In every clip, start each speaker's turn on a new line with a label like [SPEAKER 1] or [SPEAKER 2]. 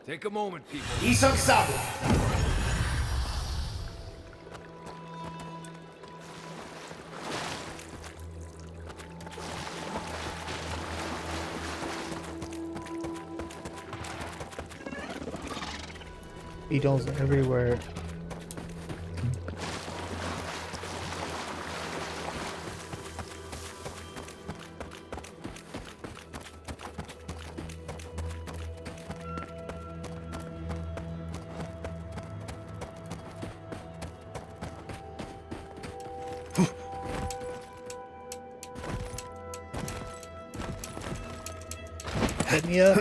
[SPEAKER 1] Take a moment, people.
[SPEAKER 2] Isang sabo.
[SPEAKER 3] Beetles everywhere. Hit me up.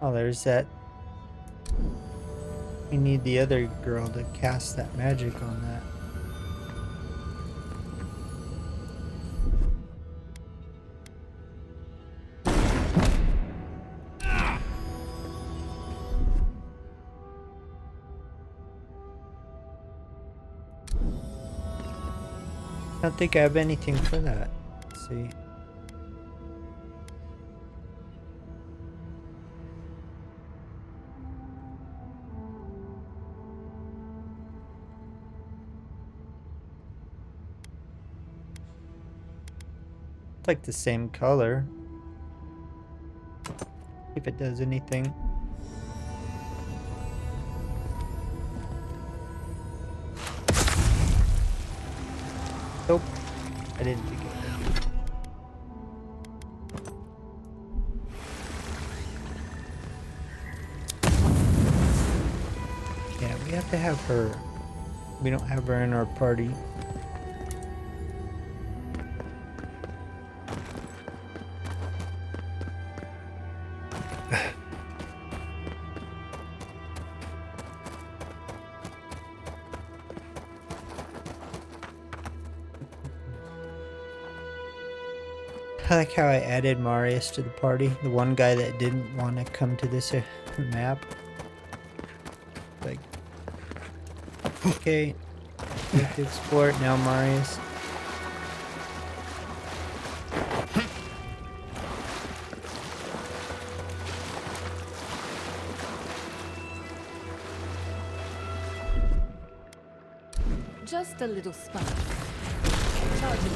[SPEAKER 3] Oh, there's that. We need the other girl to cast that magic on that. I don't think I have anything for that. Let's see. It's like the same color. If it does anything. Nope. I didn't think it would. Yeah, we have to have her. We don't have her in our party. I like how I added Marius to the party. The one guy that didn't want to come to this map. Like, okay, we have to explore it now, Marius.
[SPEAKER 4] Just a little spark. Charging.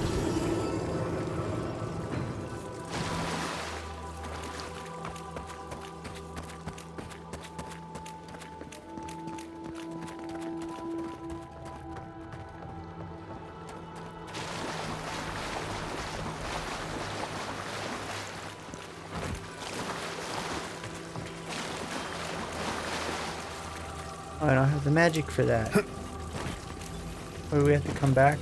[SPEAKER 3] Oh, I don't have the magic for that. Or do we have to come back?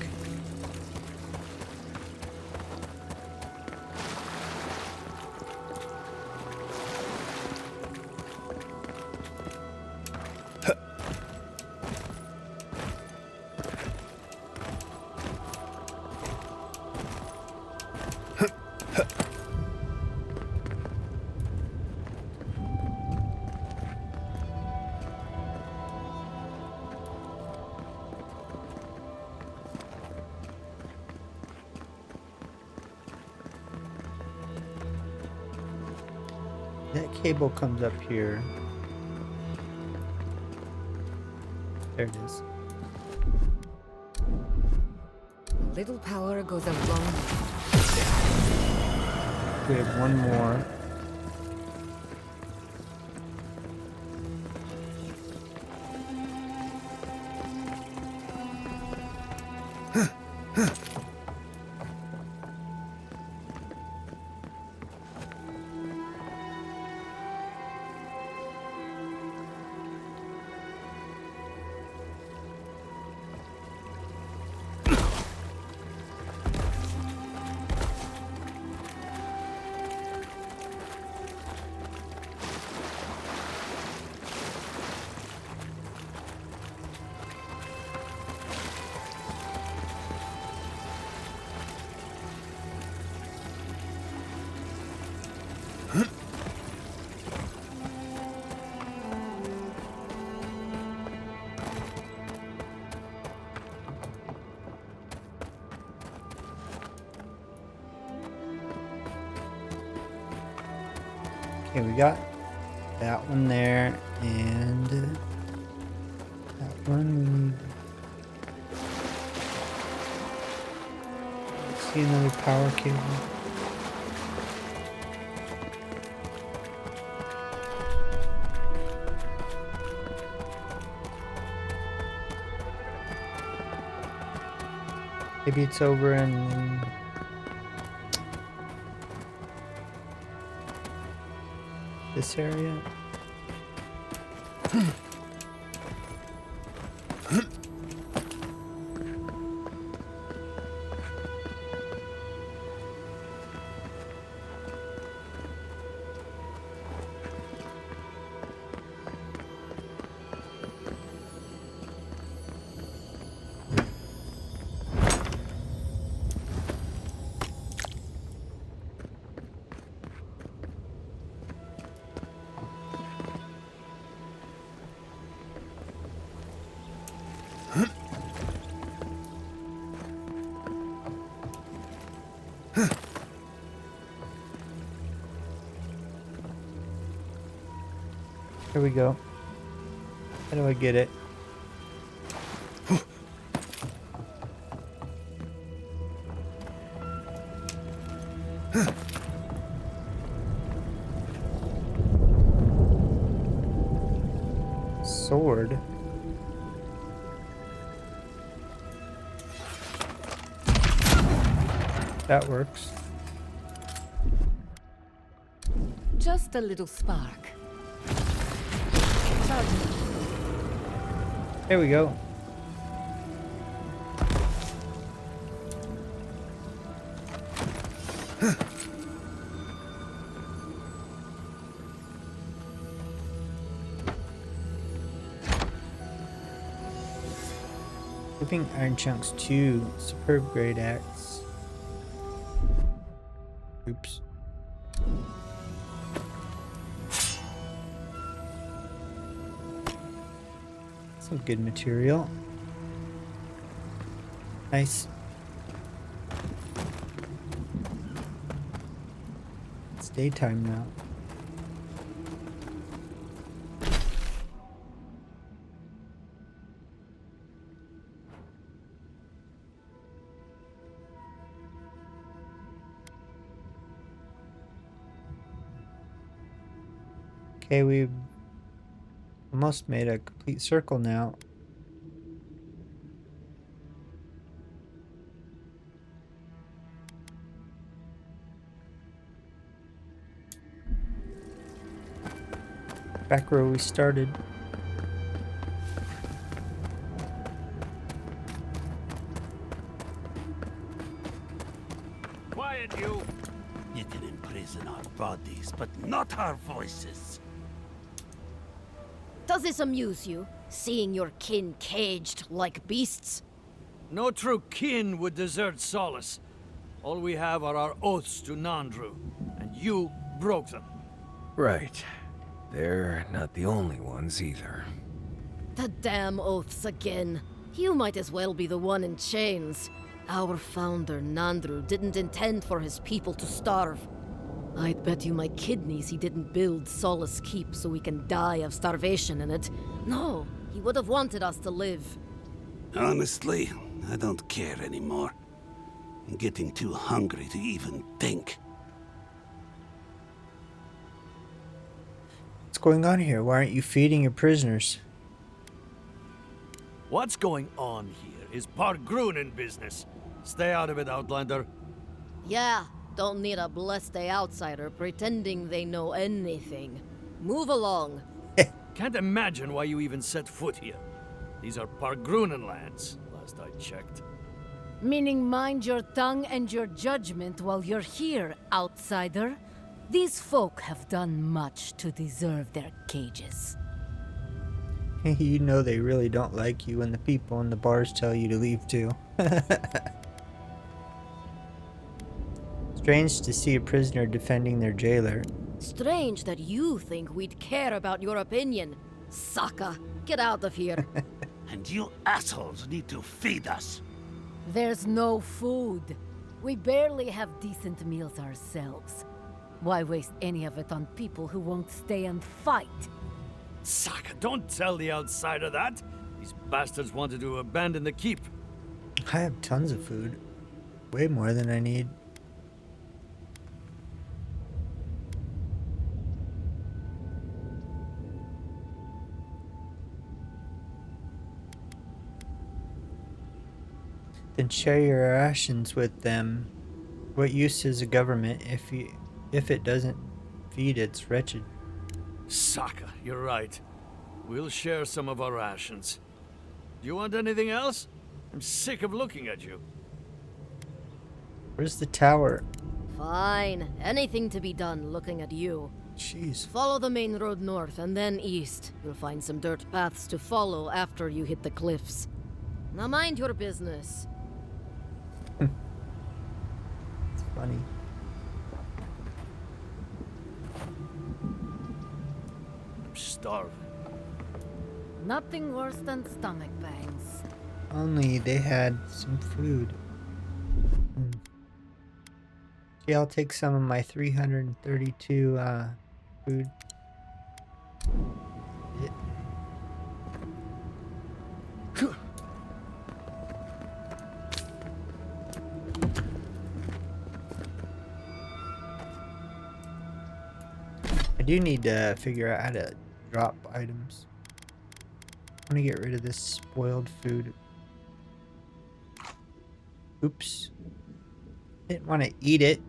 [SPEAKER 3] That cable comes up here. There it is.
[SPEAKER 4] Little power goes a long way.
[SPEAKER 3] We have one more. Okay, we got that one there, and that one we need. See another power cable. Maybe it's over in this area. Here we go. How do I get it? Sword. That works.
[SPEAKER 4] Just a little spark. Charging.
[SPEAKER 3] There we go. Flipping iron chunks 2. Superb grade axe. Oops. Some good material. Nice. It's daytime now. Okay, we've almost made a complete circle now. Back where we started.
[SPEAKER 1] Quiet, you!
[SPEAKER 2] You can imprison our bodies, but not our voices.
[SPEAKER 5] Does this amuse you, seeing your kin caged like beasts?
[SPEAKER 1] No true kin would desert Solace. All we have are our oaths to Nandru, and you broke them.
[SPEAKER 6] Right. They're not the only ones either.
[SPEAKER 5] The damn oaths again. You might as well be the one in chains. Our founder, Nandru, didn't intend for his people to starve. I'd bet you my kidneys he didn't build Solace Keep so we can die of starvation in it. No, he would have wanted us to live.
[SPEAKER 2] Honestly, I don't care anymore. I'm getting too hungry to even think.
[SPEAKER 3] What's going on here? Why aren't you feeding your prisoners?
[SPEAKER 1] What's going on here is Pargrunen business. Stay out of it, Outlander.
[SPEAKER 5] Yeah, don't need a blessed outsider pretending they know anything. Move along.
[SPEAKER 1] Can't imagine why you even set foot here. These are Pargrunen lands, last I checked.
[SPEAKER 4] Meaning mind your tongue and your judgment while you're here, outsider. These folk have done much to deserve their cages.
[SPEAKER 3] You know they really don't like you when the people in the bars tell you to leave too. Strange to see a prisoner defending their jailer.
[SPEAKER 5] Strange that you think we'd care about your opinion. Sucker, get out of here.
[SPEAKER 2] And you assholes need to feed us.
[SPEAKER 4] There's no food. We barely have decent meals ourselves. Why waste any of it on people who won't stay and fight?
[SPEAKER 1] Saka, don't tell the outsider that. These bastards wanted to abandon the keep.
[SPEAKER 3] I have tons of food. Way more than I need. Then share your rations with them. What use is a government if it doesn't feed its wretched?
[SPEAKER 1] Saka, you're right. We'll share some of our rations. Do you want anything else? I'm sick of looking at you.
[SPEAKER 3] Where's the tower?
[SPEAKER 5] Fine. Anything to be done looking at you.
[SPEAKER 3] Jeez.
[SPEAKER 5] Follow the main road north and then east. You'll find some dirt paths to follow after you hit the cliffs. Now mind your business.
[SPEAKER 3] It's funny.
[SPEAKER 1] I'm starving.
[SPEAKER 4] Nothing worse than stomach pangs.
[SPEAKER 3] Only they had some food. Yeah, I'll take some of my 332 food. Yeah. I do need to figure out how to drop items. I want to get rid of this spoiled food. Oops. Didn't want to eat it.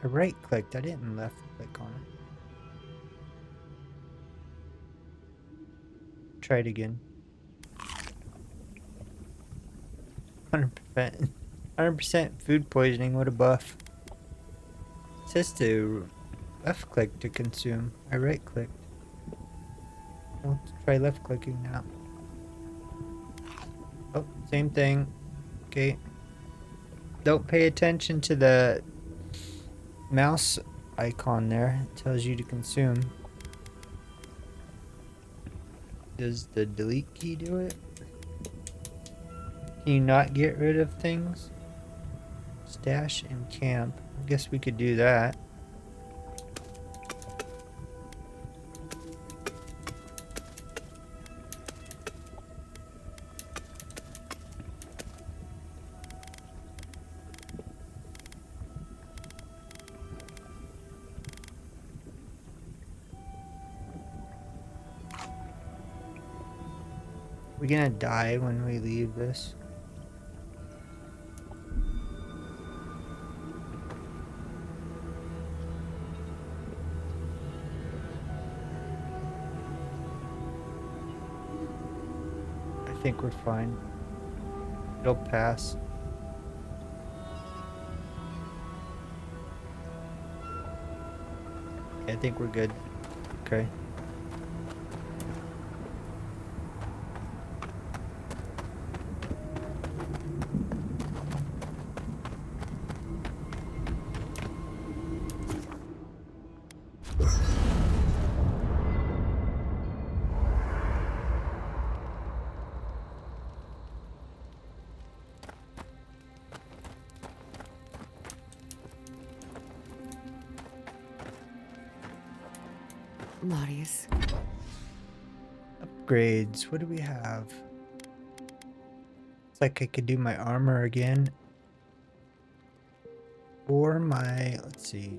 [SPEAKER 3] I right clicked, I didn't left click on it. Try it again. 100% food poisoning, what a buff. It says to left click to consume. I right clicked. I'll try left clicking now. Oh, same thing. Okay. Don't pay attention to the mouse icon there. It tells you to consume. Does the delete key do it? Can you not get rid of things? Stash and camp. I guess we could do that. We're gonna die when we leave this. I think we're fine. It'll pass. Yeah, I think we're good. Okay.
[SPEAKER 7] Marius.
[SPEAKER 3] Upgrades. What do we have? It's like I could do my armor again. Or my... Let's see.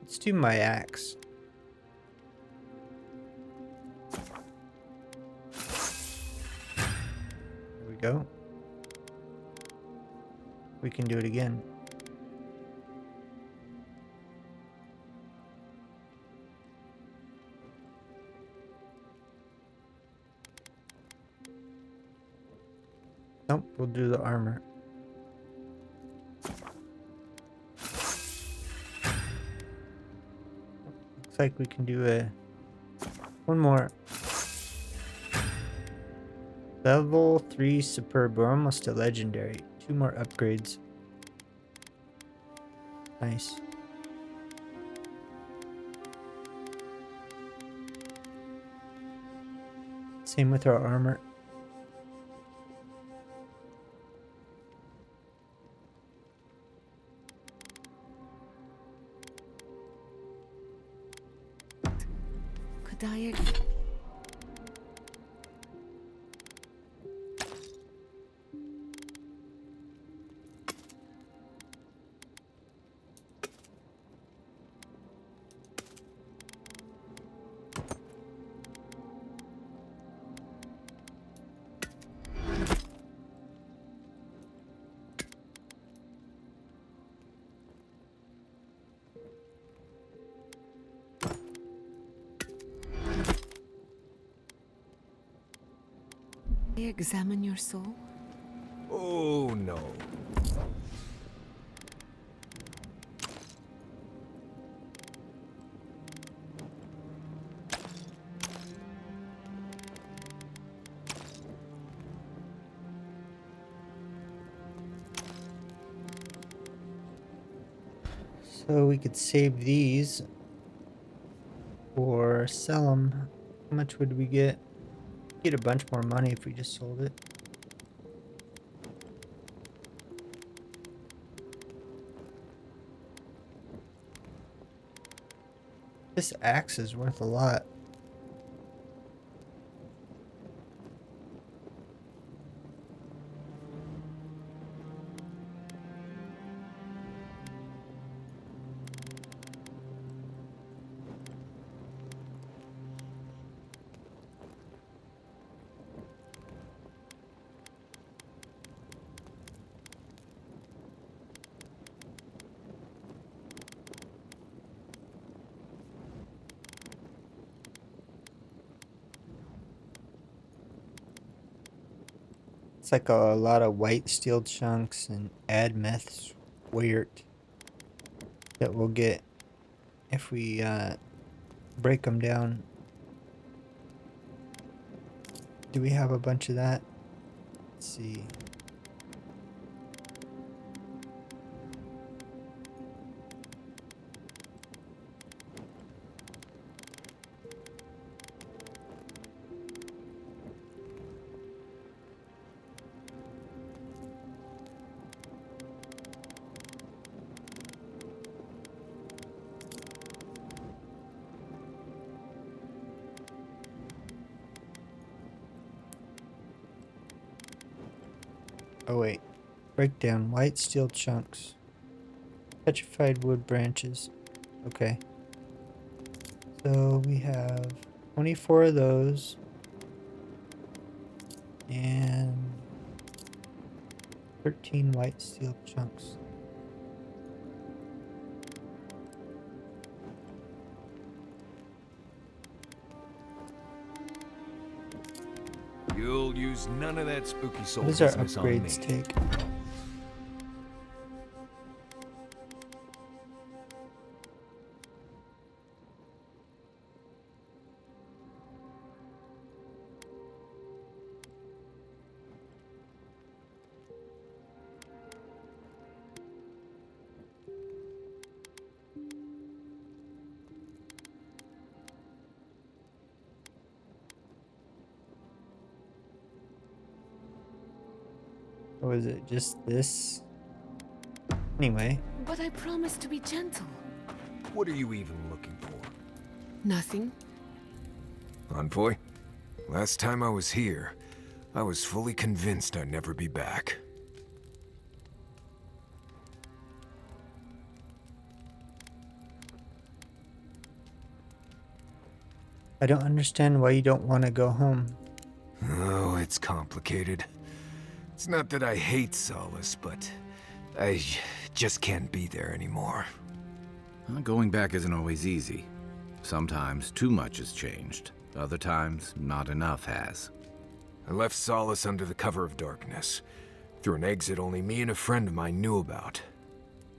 [SPEAKER 3] Let's do my axe. There we go. We can do it again. Nope, we'll do the armor. Looks like we can do one more. Level 3 superb. We're almost a legendary. 2 more upgrades. Nice. Same with our armor.
[SPEAKER 7] Could I... examine your soul?
[SPEAKER 6] Oh, no.
[SPEAKER 3] So we could save these or sell them. How much would we get? Get a bunch more money if we just sold it. This axe is worth a lot. It's like a lot of white steel chunks and admeths weird that we'll get if we break them down. Do we have a bunch of that? Let's see. Oh wait, break down white steel chunks, petrified wood branches. Okay, so we have 24 of those and 13 white steel chunks.
[SPEAKER 6] You'll use none of that spooky soul
[SPEAKER 3] What does our
[SPEAKER 6] business on me.
[SPEAKER 3] upgrades take? Or is it just this? Anyway,
[SPEAKER 7] But I promised to be gentle.
[SPEAKER 6] What are you even looking for?
[SPEAKER 7] Nothing.
[SPEAKER 6] Envoy? Last time I was here, I was fully convinced I'd never be back.
[SPEAKER 3] I don't understand why you don't want to go home.
[SPEAKER 6] Oh, it's complicated. It's not that I hate Solace, but I just can't be there anymore.
[SPEAKER 8] Well, going back isn't always easy. Sometimes too much has changed. Other times, not enough has.
[SPEAKER 6] I left Solace under the cover of darkness, through an exit only me and a friend of mine knew about.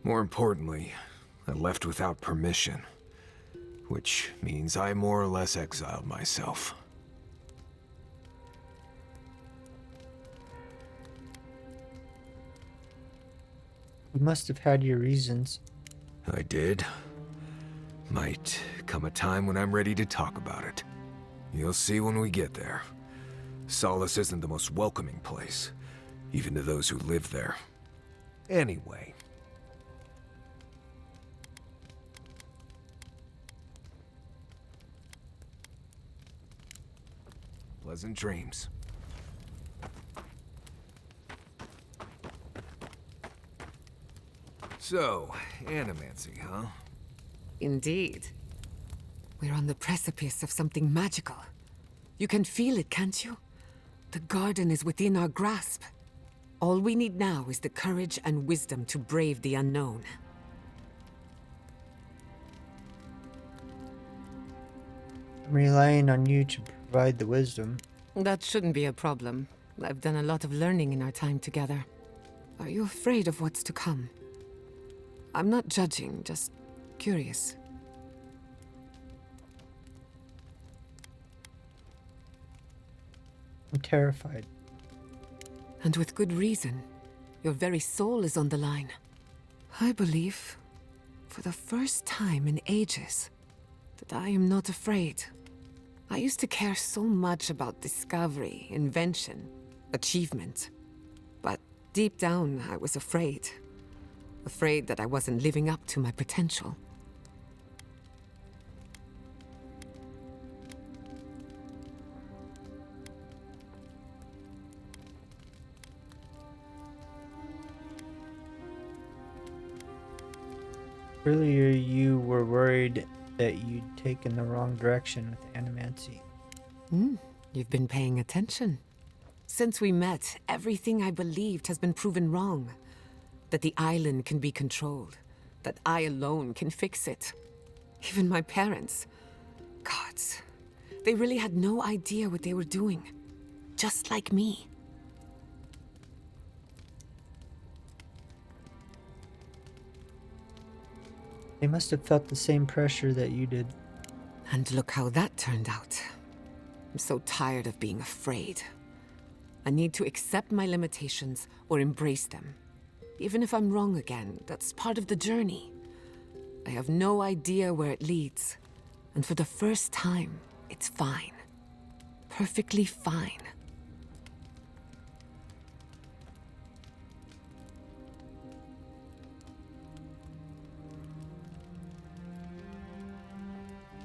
[SPEAKER 6] More importantly, I left without permission, which means I more or less exiled myself.
[SPEAKER 3] You must have had your reasons.
[SPEAKER 6] I did. Might come a time when I'm ready to talk about it. You'll see when we get there. Solace isn't the most welcoming place, even to those who live there. Anyway. Pleasant dreams. So, animancy, huh?
[SPEAKER 7] Indeed. We're on the precipice of something magical. You can feel it, can't you? The garden is within our grasp. All we need now is the courage and wisdom to brave the unknown.
[SPEAKER 3] I'm relying on you to provide the wisdom.
[SPEAKER 7] That shouldn't be a problem. I've done a lot of learning in our time together. Are you afraid of what's to come? I'm not judging, just curious.
[SPEAKER 3] I'm terrified.
[SPEAKER 7] And with good reason. Your very soul is on the line. I believe, for the first time in ages, that I am not afraid. I used to care so much about discovery, invention, achievement. But deep down, I was afraid. Afraid that I wasn't living up to my potential.
[SPEAKER 3] Earlier, you were worried that you'd taken the wrong direction with animancy.
[SPEAKER 7] You've been paying attention. Since we met, everything I believed has been proven wrong. That the island can be controlled. That I alone can fix it. Even my parents. Gods. They really had no idea what they were doing. Just like me.
[SPEAKER 3] They must have felt the same pressure that you did.
[SPEAKER 7] And look how that turned out. I'm so tired of being afraid. I need to accept my limitations or embrace them. Even if I'm wrong again, that's part of the journey. I have no idea where it leads. And for the first time, it's fine. Perfectly fine.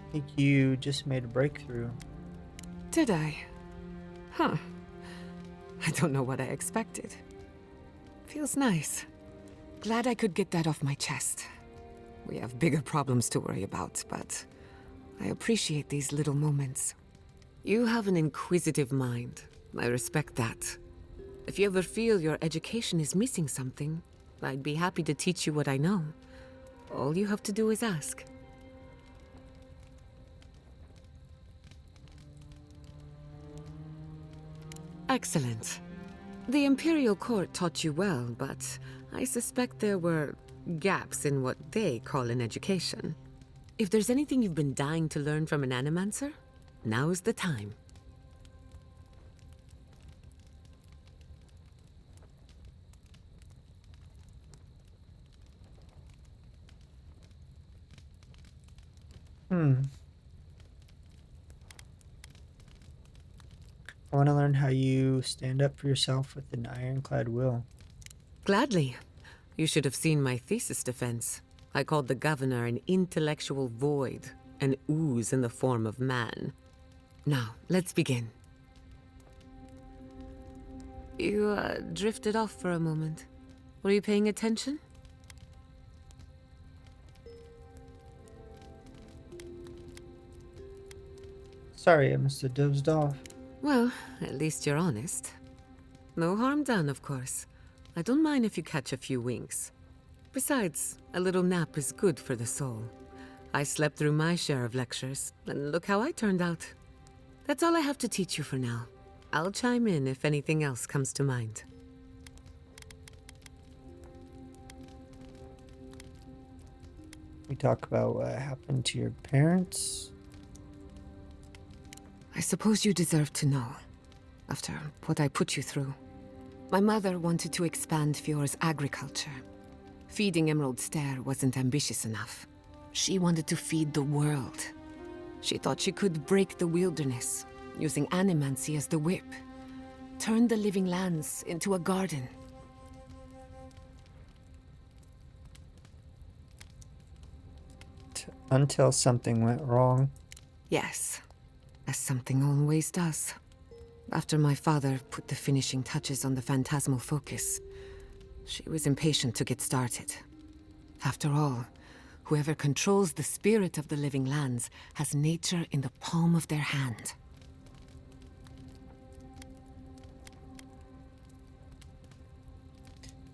[SPEAKER 3] I think you just made a breakthrough.
[SPEAKER 7] Did I? Huh. I don't know what I expected. Feels nice. Glad I could get that off my chest. We have bigger problems to worry about, but I appreciate these little moments. You have an inquisitive mind. I respect that. If you ever feel your education is missing something, I'd be happy to teach you what I know. All you have to do is ask. Excellent. The Imperial Court taught you well, but I suspect there were gaps in what they call an education. If there's anything you've been dying to learn from an animancer, now is the time.
[SPEAKER 3] I want to learn how you stand up for yourself with an ironclad will.
[SPEAKER 7] Gladly. You should have seen my thesis defense. I called the governor an intellectual void, an ooze in the form of man. Now, let's begin. You drifted off for a moment. Were you paying attention?
[SPEAKER 3] Sorry, I must have dozed off.
[SPEAKER 7] Well, at least you're honest. No harm done, of course. I don't mind if you catch a few winks. Besides, a little nap is good for the soul. I slept through my share of lectures, and look how I turned out. That's all I have to teach you for now. I'll chime in if anything else comes to mind.
[SPEAKER 3] We talk about what happened to your parents.
[SPEAKER 7] I suppose you deserve to know, after what I put you through. My mother wanted to expand Fiora's agriculture. Feeding Emerald Stair wasn't ambitious enough. She wanted to feed the world. She thought she could break the wilderness, using animancy as the whip. turned the living lands into a garden.
[SPEAKER 3] Until something went wrong.
[SPEAKER 7] Yes, as something always does. After my father put the finishing touches on the phantasmal focus, she was impatient to get started. After all, whoever controls the spirit of the living lands has nature in the palm of their hand.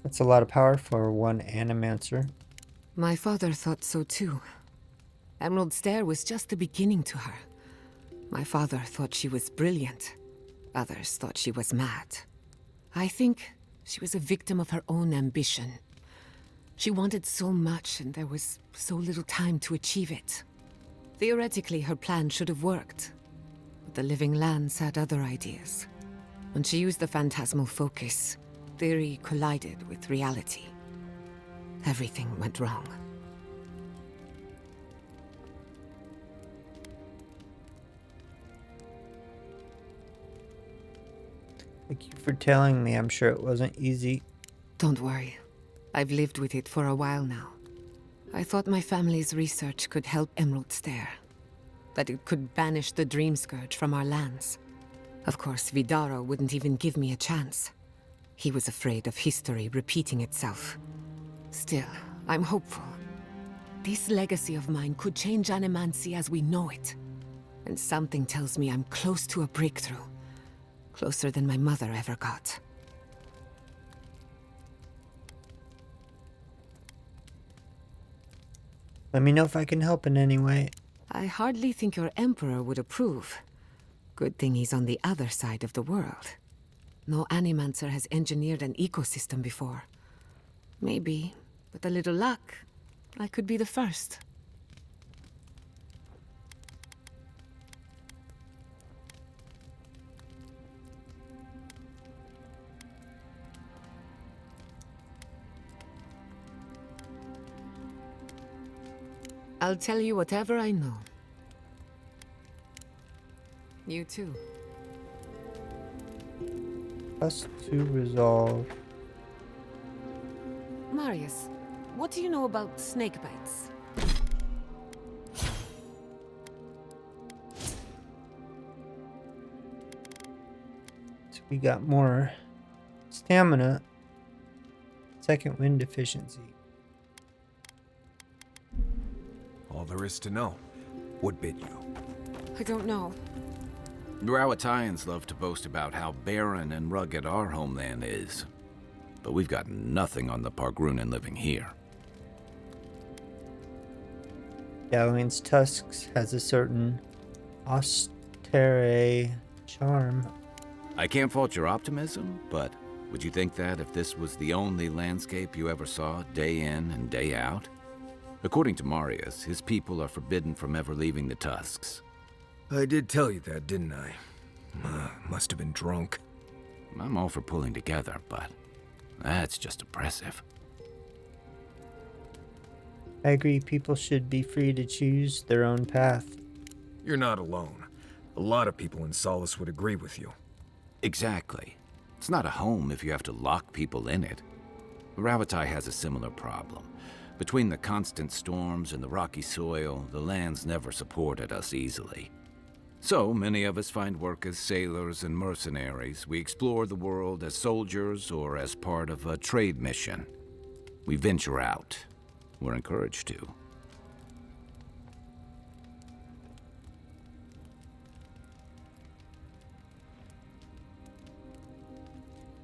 [SPEAKER 3] That's a lot of power for one animancer.
[SPEAKER 7] My father thought so too. Emerald Stair was just the beginning to her. My father thought she was brilliant. Others thought she was mad. I think she was a victim of her own ambition. She wanted so much, and there was so little time to achieve it. Theoretically, her plan should have worked. But the living lands had other ideas. When she used the phantasmal focus, theory collided with reality. Everything went wrong.
[SPEAKER 3] Thank you for telling me. I'm sure it wasn't easy.
[SPEAKER 7] Don't worry. I've lived with it for a while now. I thought my family's research could help Emerald Stair. That it could banish the Dreamscourge from our lands. Of course, Vidaro wouldn't even give me a chance. He was afraid of history repeating itself. Still, I'm hopeful. This legacy of mine could change Animancy as we know it. And something tells me I'm close to a breakthrough. Closer than my mother ever got.
[SPEAKER 3] Let me know if I can help in any way.
[SPEAKER 7] I hardly think your Emperor would approve. Good thing he's on the other side of the world. No Animancer has engineered an ecosystem before. Maybe, with a little luck, I could be the first. I'll tell you whatever I know. You too.
[SPEAKER 3] Us to resolve.
[SPEAKER 7] Marius, what do you know about snake bites?
[SPEAKER 3] So we got more stamina. Second wind deficiency.
[SPEAKER 6] All there is to know. What bid you?
[SPEAKER 7] I don't know.
[SPEAKER 8] Rawatayans love to boast about how barren and rugged our homeland is. But we've got nothing on the Pargrunan living here.
[SPEAKER 3] Galloween's Tusks has a certain austere charm.
[SPEAKER 8] I can't fault your optimism, but would you think that if this was the only landscape you ever saw day in and day out? According to Marius, his people are forbidden from ever leaving the Tusks.
[SPEAKER 6] I did tell you that, didn't I? Must have been drunk.
[SPEAKER 8] I'm all for pulling together, but that's just oppressive.
[SPEAKER 3] I agree, people should be free to choose their own path.
[SPEAKER 6] You're not alone. A lot of people in Solace would agree with you.
[SPEAKER 8] Exactly. It's not a home if you have to lock people in it. Ravatai has a similar problem. Between the constant storms and the rocky soil, the lands never supported us easily. So many of us find work as sailors and mercenaries. We explore the world as soldiers or as part of a trade mission. We venture out. We're encouraged to.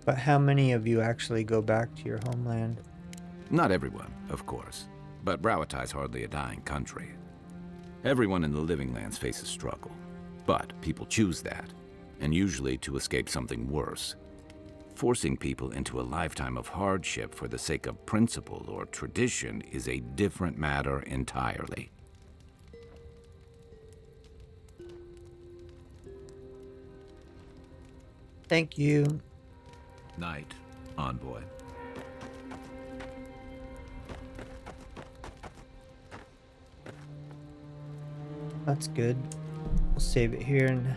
[SPEAKER 3] But how many of you actually go back to your homeland?
[SPEAKER 8] Not everyone, of course, but Rawatai's hardly a dying country. Everyone in the Living Lands faces struggle, but people choose that, and usually to escape something worse. Forcing people into a lifetime of hardship for the sake of principle or tradition is a different matter entirely.
[SPEAKER 3] Thank you.
[SPEAKER 8] Night, envoy.
[SPEAKER 3] That's good. We'll save it here and